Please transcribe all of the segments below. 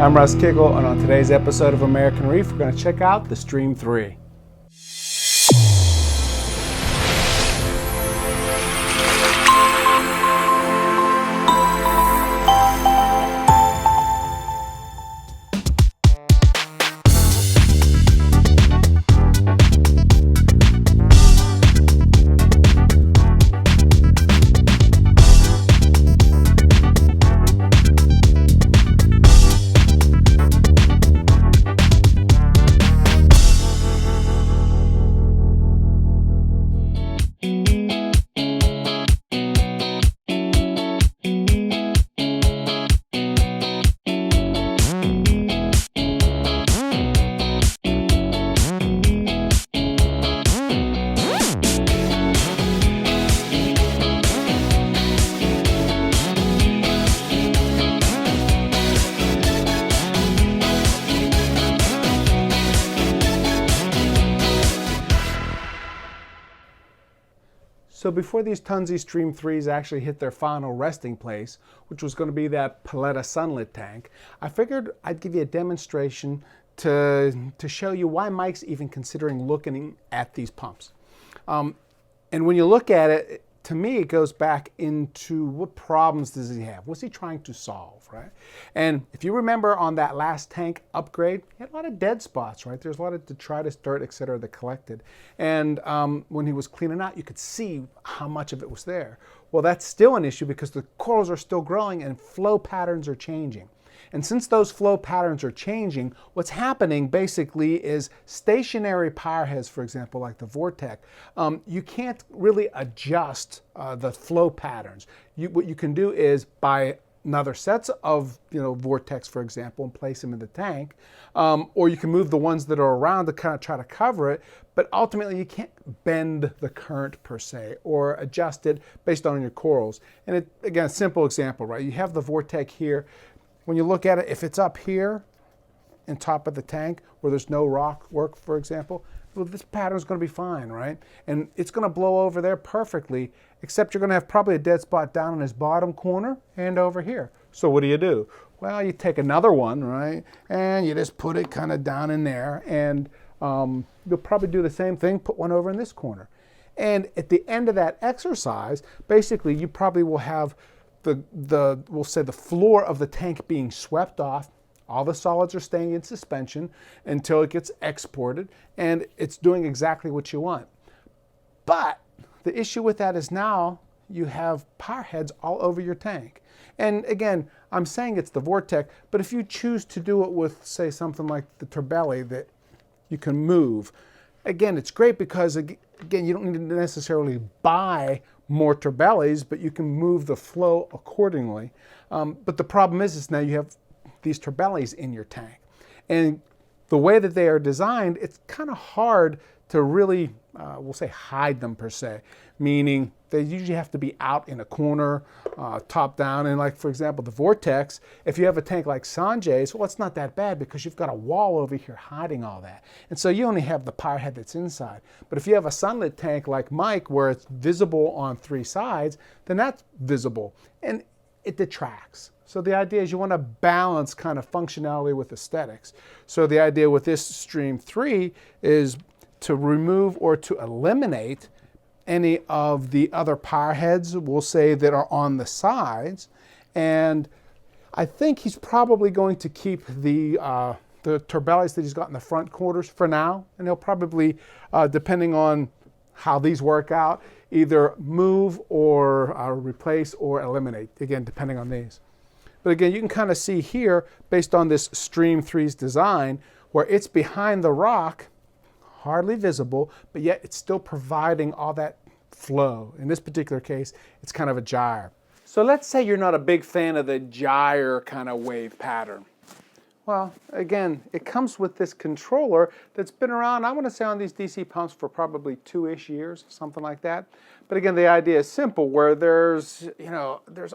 I'm Russ Kickel, and on today's episode of American Reef, we're going to check out the Stream 3. So before these Tunze Stream 3s actually hit their final resting place, which was going to be that Paletta Sunlit tank, I figured I'd give you a demonstration to show you why Mike's even considering looking at these pumps. And when you look at it, to me, it goes back into what problems does he have? What's he trying to solve, right? And if you remember on that last tank upgrade, he had a lot of dead spots, right? There's a lot of detritus, dirt, etc. that collected. And when he was cleaning out, you could see how much of it was there. Well, that's still an issue because the corals are still growing and flow patterns are changing. And since those flow patterns are changing, what's happening basically is stationary powerheads, for example, like the Vortex, you can't really adjust the flow patterns. What you can do is buy another sets of Vortex, for example, and place them in the tank, or you can move the ones that are around to kind of try to cover it, but ultimately you can't bend the current per se or adjust it based on your corals. And again, a simple example, right? You have the Vortex here. When you look at it, if it's up here in top of the tank where there's no rock work, for example, well, this pattern's going to be fine, right? And it's going to blow over there perfectly, except you're going to have probably a dead spot down in his bottom corner and over here. So what do? Well, you take another one, right? And you just put it kind of down in there, and you'll probably do the same thing, put one over in this corner. And at the end of that exercise, basically you probably will have we'll say the floor of the tank being swept off. All the solids are staying in suspension until it gets exported, and it's doing exactly what you want. But the issue with that is now you have power heads all over your tank. And again, I'm saying it's the Vortex, but if you choose to do it with, say, something like the Turbelli that you can move, again, it's great because, again, you don't need to necessarily buy more Turbellis, but you can move the flow accordingly. But the problem is now you have these Turbellis in your tank. And the way that they are designed, it's kind of hard to really, we'll say, hide them per se, meaning they usually have to be out in a corner, top down. And like, for example, the Vortex, if you have a tank like Sanjay's, well, it's not that bad because you've got a wall over here hiding all that. And so you only have the power head that's inside. But if you have a sunlit tank like Mike, where it's visible on three sides, then that's visible and it detracts. So the idea is you want to balance kind of functionality with aesthetics. So the idea with this Stream 3 is to remove or to eliminate any of the other power heads, we'll say, that are on the sides. And I think he's probably going to keep the Turbellis that he's got in the front quarters for now. And he'll probably, depending on how these work out, either move or replace or eliminate, again, depending on these. But again, you can kind of see here, based on this Stream 3's design, where it's behind the rock, hardly visible, but yet it's still providing all that flow. In this particular case, it's kind of a gyre. So let's say you're not a big fan of the gyre kind of wave pattern. Well, again, it comes with this controller that's been around, I want to say, on these DC pumps for probably 2-ish years, something like that. But again, the idea is simple, where there's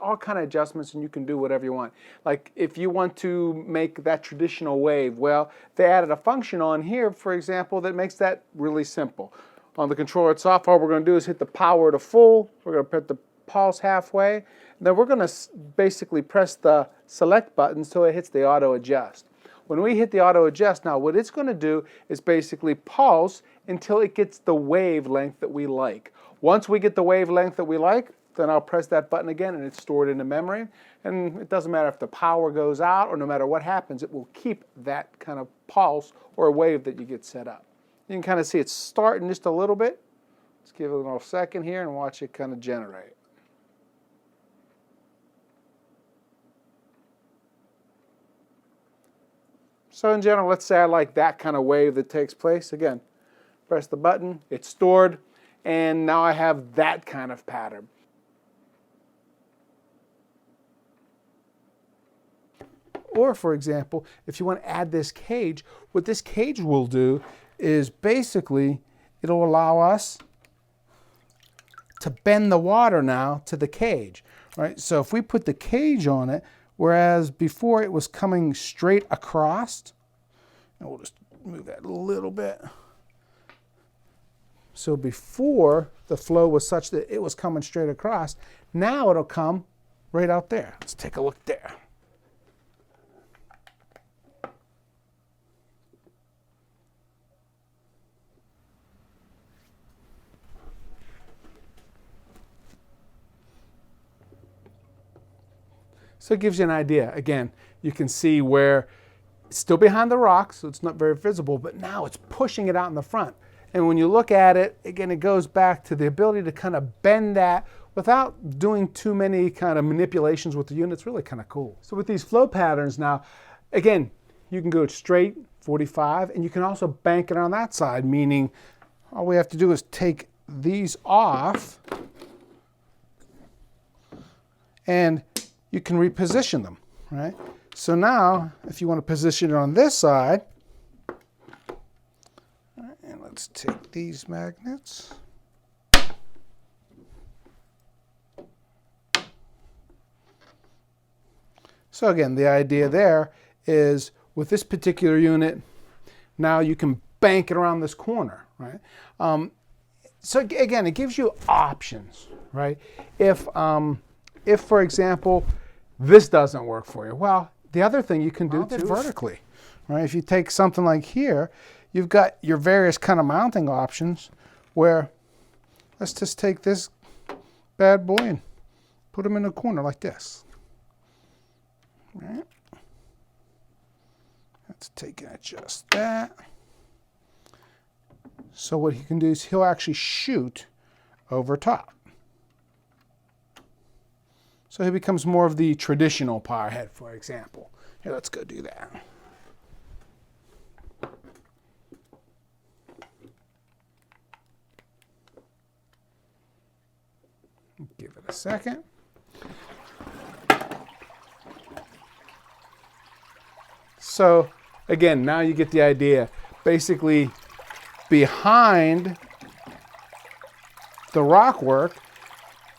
all kind of adjustments and you can do whatever you want. Like if you want to make that traditional wave, well, they added a function on here, for example, that makes that really simple. On the controller itself, all we're going to do is hit the power to full. We're going to put the pulse halfway. Then we're going to basically press the select button so it hits the auto adjust. When we hit the auto adjust, now what it's going to do is basically pulse until it gets the wavelength that we like. Once we get the wavelength that we like, then I'll press that button again and it's stored into memory. And it doesn't matter if the power goes out or no matter what happens, it will keep that kind of pulse or wave that you get set up. You can kind of see it's starting just a little bit. Let's give it a little second here and watch it kind of generate. So in general, let's say I like that kind of wave that takes place. Again, press the button, it's stored, and now I have that kind of pattern. Or for example, if you want to add this cage, what this cage will do is basically it'll allow us to bend the water now to the cage, right? So if we put the cage on it, whereas before it was coming straight across, and we'll just move that a little bit. So before the flow was such that it was coming straight across, now it'll come right out there. Let's take a look there. So it gives you an idea. Again, you can see where it's still behind the rocks, so it's not very visible, but now it's pushing it out in the front. And when you look at it, again, it goes back to the ability to kind of bend that without doing too many kind of manipulations with the unit. It's really kind of cool. So with these flow patterns now, again, you can go straight 45, and you can also bank it on that side, meaning all we have to do is take these off and you can reposition them, right? So now, if you want to position it on this side, and let's take these magnets. So again, the idea there is with this particular unit, now you can bank it around this corner, right? So again, it gives you options, right? If for example, this doesn't work for you, well, the other thing you can do too vertically, right? If you take something like here, you've got your various kind of mounting options where, let's just take this bad boy and put them in a corner like this. Right? Let's take and adjust that. So what he can do is he'll actually shoot over top. So he becomes more of the traditional powerhead, for example. Here, let's go do that. Give it a second. So again, now you get the idea. Basically, behind the rock work,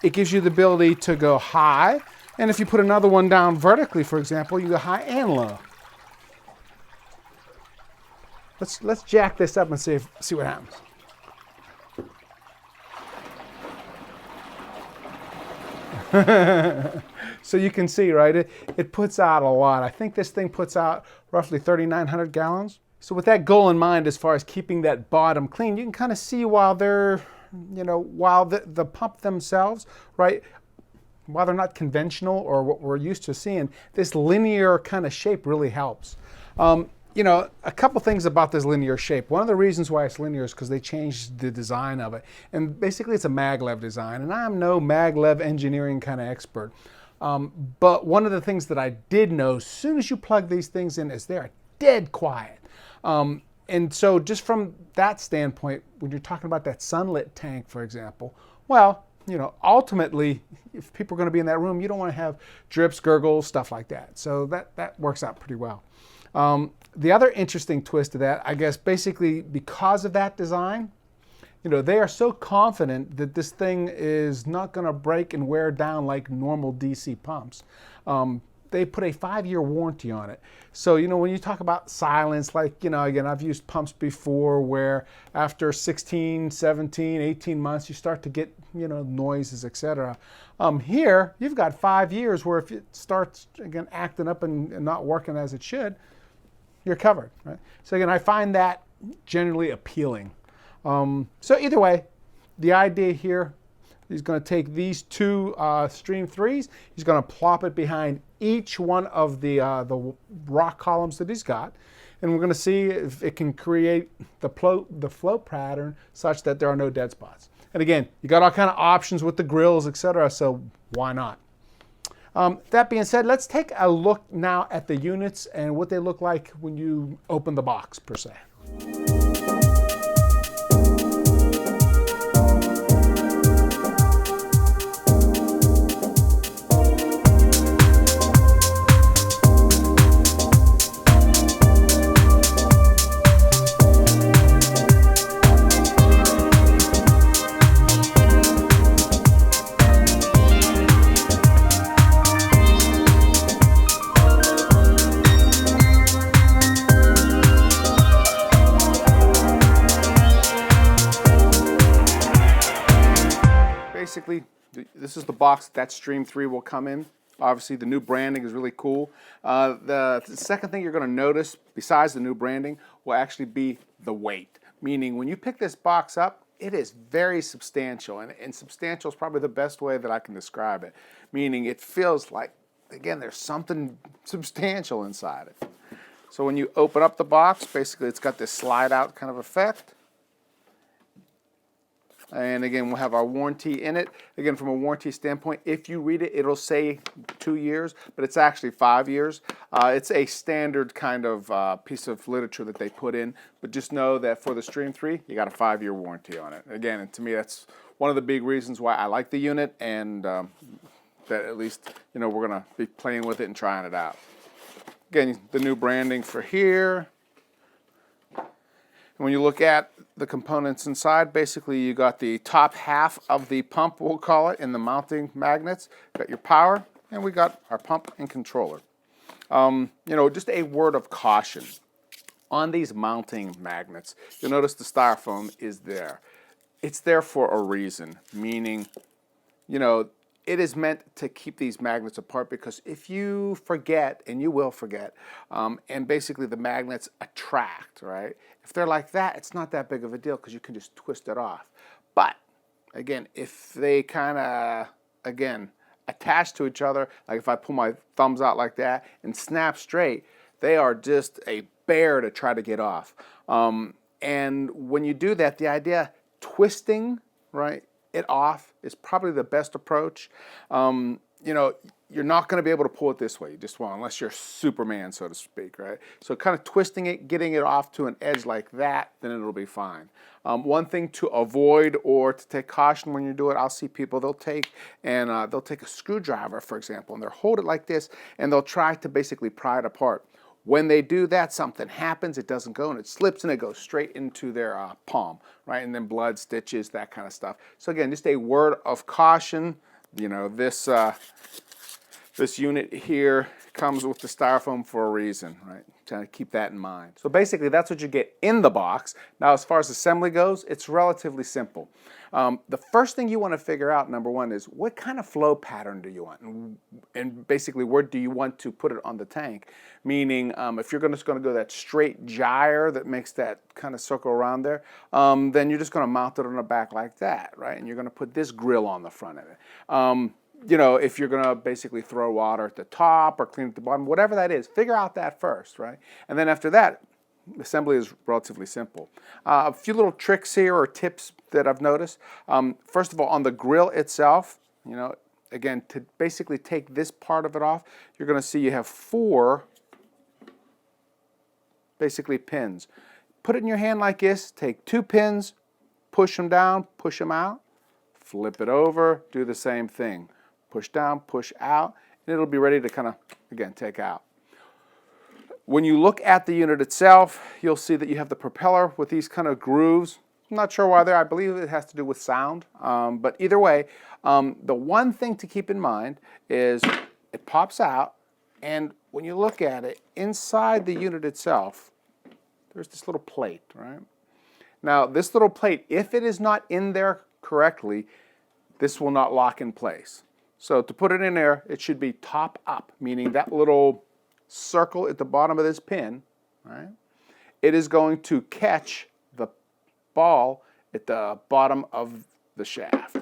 it gives you the ability to go high, and if you put another one down vertically, for example, you go high and low. Let's jack this up and see what happens. So you can see, right, it puts out a lot. I think this thing puts out roughly 3,900 gallons. So with that goal in mind, as far as keeping that bottom clean, you can kind of see while they're, while the pump themselves, right, while they're not conventional or what we're used to seeing, this linear kind of shape really helps. A couple things about this linear shape. One of the reasons why it's linear is because they changed the design of it. And basically it's a maglev design. And I'm no maglev engineering kind of expert. But one of the things that I did know, as soon as you plug these things in, is they're dead quiet. And so just from that standpoint, when you're talking about that sunlit tank, for example, well, ultimately, if people are going to be in that room, you don't want to have drips, gurgles, stuff like that. So that works out pretty well. The other interesting twist to that, I guess, basically because of that design, they are so confident that this thing is not going to break and wear down like normal DC pumps. they put a 5-year warranty on it. So, when you talk about silence, like, again, I've used pumps before where after 16, 17, 18 months, you start to get, noises, etc. Here, you've got 5 years where if it starts, again, acting up and not working as it should, you're covered, right? So again, I find that generally appealing. So either way, the idea here, he's going to take these two Stream 3s, he's going to plop it behind each one of the rock columns that he's got, and we're going to see if it can create the float pattern such that there are no dead spots. And again, you got all kind of options with the grills, etc., so why not? That being said, let's take a look now at the units and what they look like when you open the box, per se. Basically, this is the box that Stream 3 will come in. Obviously, the new branding is really cool. The second thing you're going to notice, besides the new branding, will actually be the weight. Meaning, when you pick this box up, it is very substantial. And substantial is probably the best way that I can describe it. Meaning, it feels like, again, there's something substantial inside it. So when you open up the box, basically it's got this slide out kind of effect. And again, we'll have our warranty in it. Again, from a warranty standpoint, if you read it, it'll say 2 years, but it's actually 5 years. It's a standard kind of piece of literature that they put in, but just know that for the Stream 3, you got a 5-year warranty on it. Again, and to me, that's one of the big reasons why I like the unit, and that at least, we're gonna be playing with it and trying it out. Again, the new branding for here. When you look at the components inside, basically you got the top half of the pump, we'll call it, in the mounting magnets. Got your power, and we got our pump and controller. Just a word of caution. On these mounting magnets, you'll notice the styrofoam is there. It's there for a reason, meaning, it is meant to keep these magnets apart, because if you forget, and you will forget, and basically the magnets attract, right? If they're like that, it's not that big of a deal because you can just twist it off. But, again, if they kind of, attach to each other, like if I pull my thumbs out like that and snap straight, they are just a bear to try to get off. And when you do that, the idea, twisting, right, it off is probably the best approach. You're not going to be able to pull it this way. You just won't, unless you're Superman, so to speak, right? So kind of twisting it, getting it off to an edge like that, then it'll be fine. One thing to avoid or to take caution when you do it, I'll see people, they'll take a screwdriver, for example, and they'll hold it like this, and they'll try to basically pry it apart. When they do that, something happens, it doesn't go, and it slips, and it goes straight into their palm, right? And then blood, stitches, that kind of stuff. So again, just a word of caution. This unit here comes with the styrofoam for a reason, right? Trying to keep that in mind. So basically, that's what you get in the box. Now, as far as assembly goes, it's relatively simple. The first thing you want to figure out, number one, is what kind of flow pattern do you want? And basically, where do you want to put it on the tank? Meaning, if you're just going to go that straight gyre that makes that kind of circle around there, then you're just going to mount it on the back like that, right? And you're going to put this grill on the front of it. If you're going to basically throw water at the top or clean at the bottom, whatever that is, figure out that first, right? And then after that, assembly is relatively simple. A few little tricks here or tips that I've noticed. First of all, on the grill itself, again, to basically take this part of it off, you're going to see you have 4 basically pins. Put it in your hand like this, take 2 pins, push them down, push them out, flip it over, do the same thing. Push down, push out, and it'll be ready to kind of, again, take out. When you look at the unit itself, you'll see that you have the propeller with these kind of grooves. I'm not sure why there. I believe it has to do with sound. But either way, the one thing to keep in mind is it pops out, And when you look at it, inside the unit itself, there's this little plate, right? Now, this little plate, if it is not in there correctly, this will not lock in place. So to put it in there, it should be top up, meaning that little circle at the bottom of this pin, right? It is going to catch the ball at the bottom of the shaft.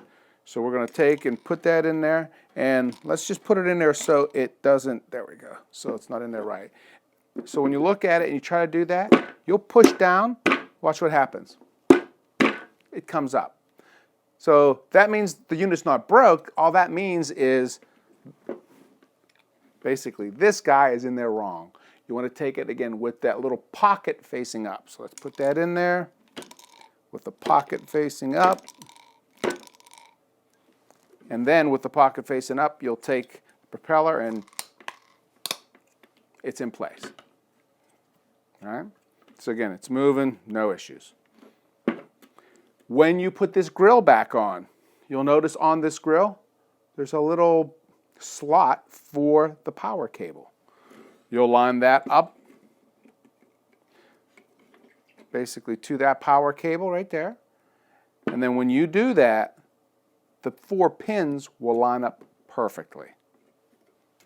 So we're going to take and put that in there, and let's just put it in there so it doesn't, there we go, so it's not in there right. So when you look at it and you try to do that, you'll push down, watch what happens. It comes up. So that means the unit's not broke. All that means is basically this guy is in there wrong. You want to take it again with that little pocket facing up. So let's put that in there with the pocket facing up. And then with the pocket facing up, you'll take the propeller and it's in place. All right? So again, it's moving, no issues. When you put this grill back on, you'll notice on this grill, there's a little slot for the power cable. You'll line that up basically to that power cable right there. And then when you do that, the 4 pins will line up perfectly.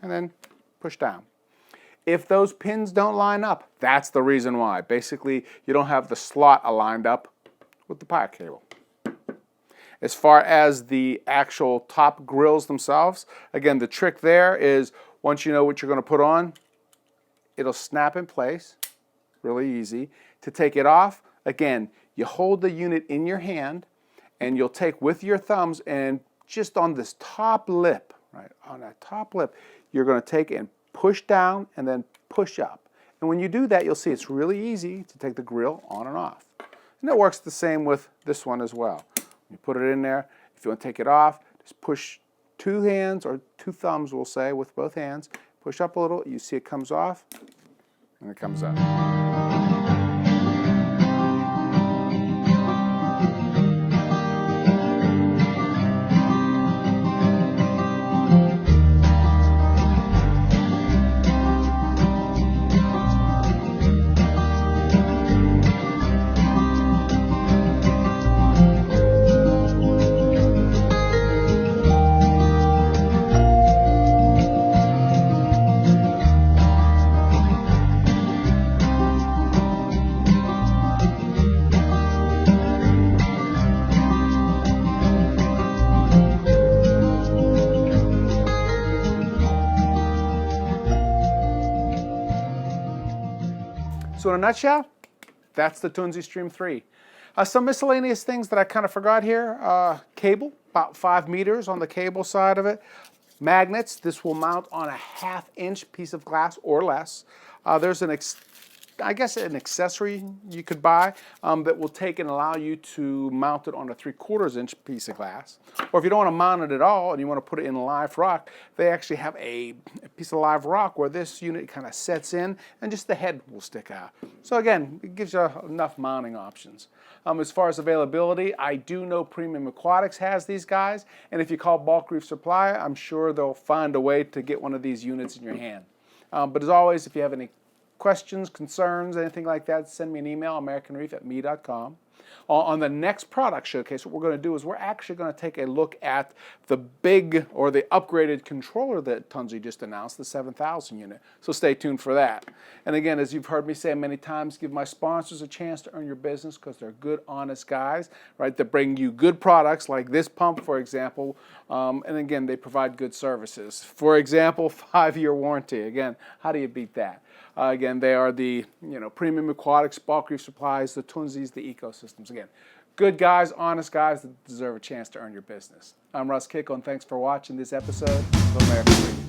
And then push down. If those pins don't line up, that's the reason why. Basically, you don't have the slot aligned up with the power cable. As far as the actual top grills themselves, again, the trick there is once you know what you're going to put on, it'll snap in place, really easy. To take it off, again, you hold the unit in your hand and you'll take with your thumbs and just on this top lip, right, on that top lip, you're going to take and push down and then push up. And when you do that, you'll see it's really easy to take the grill on and off. And it works the same with this one as well. You put it in there. If you want to take it off, just push 2 hands or 2 thumbs, we'll say, with both hands. Push up a little. You see it comes off, and it comes up. So in a nutshell, that's the Tunze Stream 3. Some miscellaneous things that I kind of forgot here. Cable, about 5 meters on the cable side of it. Magnets, this will mount on a 1/2-inch piece of glass or less. There's an accessory you could buy that will take and allow you to mount it on a 3/4-inch piece of glass. Or if you don't want to mount it at all and you want to put it in live rock, they actually have a piece of live rock where this unit kind of sets in and just the head will stick out. So again, it gives you enough mounting options. As far as availability, I do know Premium Aquatics has these guys, and if you call Bulk Reef Supply, I'm sure they'll find a way to get one of these units in your hand. But as always, if you have any questions, concerns, anything like that, send me an email, AmericanReef@me.com. On the next product showcase, what we're going to do is we're actually going to take a look at the big or the upgraded controller that Tunze just announced, the 7000 unit. So stay tuned for that. And again, as you've heard me say many times, give my sponsors a chance to earn your business because they're good, honest guys, right, that bring you good products like this pump, for example. And again, they provide good services. For example, 5-year warranty. Again, how do you beat that? Again, they are the Premium Aquatics, Bulk Reef Supplies, the Tunzes, the ecosystems. Again, good guys, honest guys that deserve a chance to earn your business. I'm Russ Kickle, and thanks for watching this episode of American Reef.